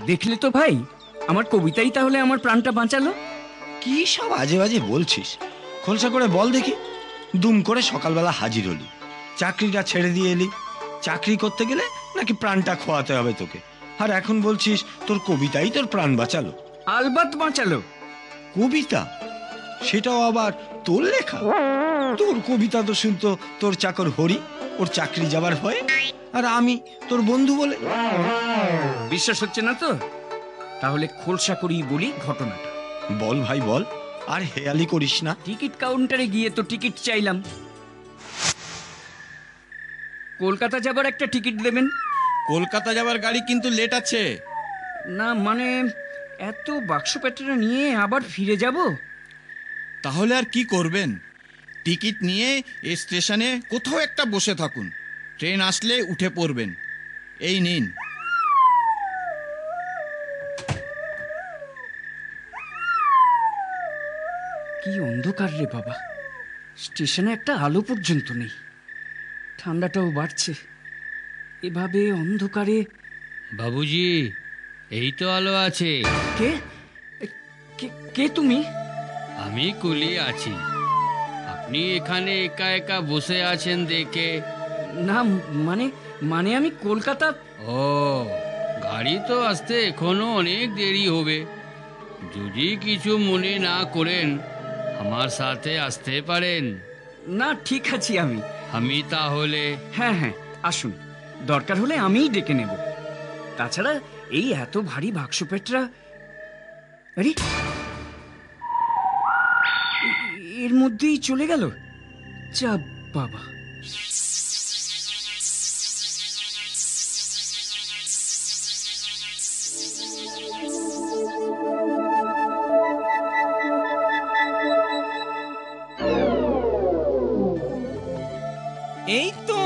দেখলে তো ভাই, আমার কবিতাই তাহলে আমার প্রাণটা বাঁচালো। কি সব আজে বাজে বলছিস? খোলসা করে বল দেখি। দুম করে সকালবেলা হাজির হলি, চাকরিটা ছেড়ে দিয়ে এলি। চাকরি করতে গেলে নাকি প্রাণটা খোয়াতে হবে তোকে, আর এখন বলছিস তোর কবিতাই তোর প্রাণ বাঁচালো। আলবাত বাঁচালো। কবিতা? সেটাও আবার তোর লেখা? তোর কবিতা তো শুনতো তোর চাকর হরি, ওর চাকরি যাবার ভয়ে, আর আমি তোর বন্ধু বলে। বিশ্বাস হচ্ছে না তো? তাহলে খোলসা করেই বলি ঘটনাটা। বল ভাই বল, আর হেয়ালি করিস না। টিকিট কাউন্টারে গিয়ে তো টিকিট চাইলাম। কলকাতা যাবার একটা টিকিট দেবেন। কলকাতা যাবার গাড়ি কিন্তু লেট আছে। না মানে এত বাক্স প্যাটারা নিয়ে আবার ফিরে যাব? তাহলে আর কি করবেন? টিকিট নিয়ে এই স্টেশনে কোথাও একটা বসে থাকুন, ট্রেন আসলে উঠে পড়বেন। এই নিন। কি অন্ধকার রে বাবা, স্টেশনে একটা আলো পর্যন্ত নেই। ঠান্ডাটাও বাড়ছে, এভাবে অন্ধকারে। বাবুজি, এই তো আলো আছে। কে কে কে তুমি? আমি কুলি আছি। আপনি এখানে একা একা বসে আছেন দেখে। না মানে মানে আমি কলকাতা। ও, গাড়ি তো আসতে এখনো অনেক দেরি হবে। যদি কিছু মনে না করেন আমার সাথে আসতে পারেন। না ঠিক আছি আমি তাহলে। হ্যাঁ হ্যাঁ আসুন, দরকার হলে আমিই ডেকে নেব। তাছাড়া এই এত ভারী বাক্স পেটরা, আরে এর মধ্যেই চলে গেল। যা বাবা। এই তো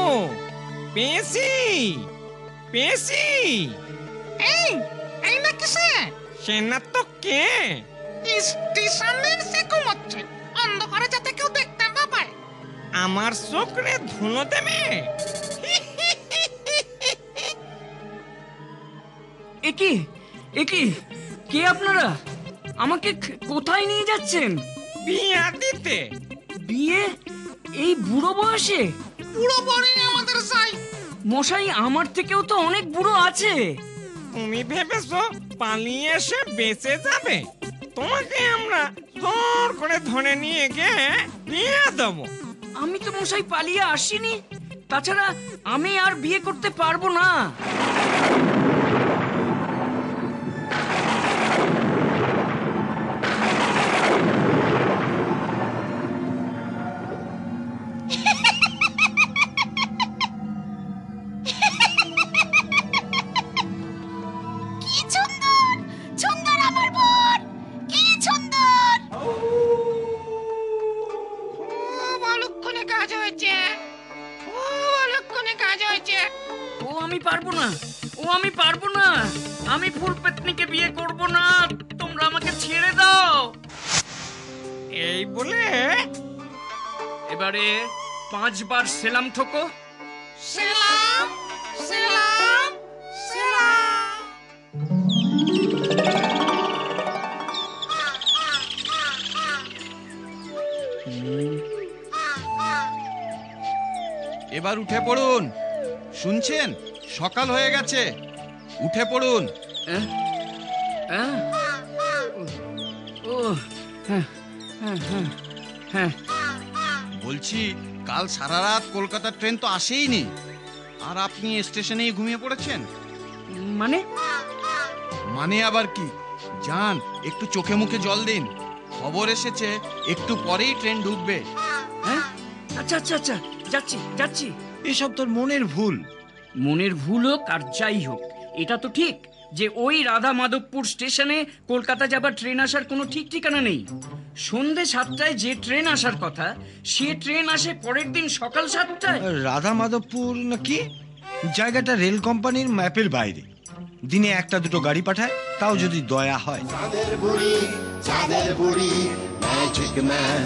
পেয়েছি পেয়েছি। এই এই না কিসে? সে না তো কে? স্টেশনের সে ঘুমোচ্ছে, অন্ধকারে যাতে কেউ দেখতে না পায়। আমার চোখে ধুলো দেবে? একি একি কে আপনারা? আমাকে কোথায় নিয়ে যাচ্ছেন? বিয়া দিতে। বিয়ে? এই বুড়ো বয়সে? পুরো বড়ই আমাদের চাই। মশাই, আমার থেকেও তো অনেক বুড়ো আছে। তুমি ভেবেছো পালিয়ে এসে বেঁচে যাবে? তোমাকে আমরা জোর করে ধরে নিয়ে গিয়ে বিয়ে দেবো। আমি তো মশাই পালিয়ে আসিনি। তাছাড়া আমি আর বিয়ে করতে পারবো না। কি সুন্দর সুন্দর আমার বোন, কি সুন্দর। খুব অলক্ষণে কাজ হয়েছে, খুব অলক্ষণে কাজ হয়েছে। ও আমি পারবো না, ও আমি পারবো না। আমি ফুল পেতনিকে বিয়ে করব না। তোমরা আমাকে ছেড়ে দাও। এই বলে এবারে 5 বার সেলাম ঠোকো। সেলাম সেলাম সেলাম। এবার উঠে পড়ুন। শুনছেন, সকাল হয়ে গেছে, উঠে পড়ুন। হ্যাঁ হ্যাঁ ও হ্যাঁ হ্যাঁ হ্যাঁ হ্যাঁ। বলছি, কাল সারা রাত কলকাতার ট্রেন তো আসেইনি, আর আপনি স্টেশনেই ঘুমিয়ে পড়েছেন। মানে মানে আবার কি? যান, একটু চোখে মুখে জল দিন। খবর এসেছে একটু পরেই ট্রেন ঢুকবে। হ্যাঁ আচ্ছা আচ্ছা আচ্ছা, যাচ্ছি যাচ্ছি। এসব তোর মনের ভুল। মনের ভুল হোক আর যাই হোক, এটা তো ঠিক যে ওই রাধা মাধবপুর স্টেশনে কলকাতা যাবার ট্রেন আসার কোনো ঠিক ঠিকানা নেই। সন্ধে 7টায় যে ট্রেন আসার কথা, সে ট্রেন আসে পরের দিন সকাল 7টায়। রাধা মাধবপুর নাকি জায়গাটা রেল কোম্পানির ম্যাপের বাইরে। দিনে 1-2 গাড়ি পাঠায়, তাও যদি দয়া হয়। চাঁদের বুড়ি ম্যাজিক ম্যান।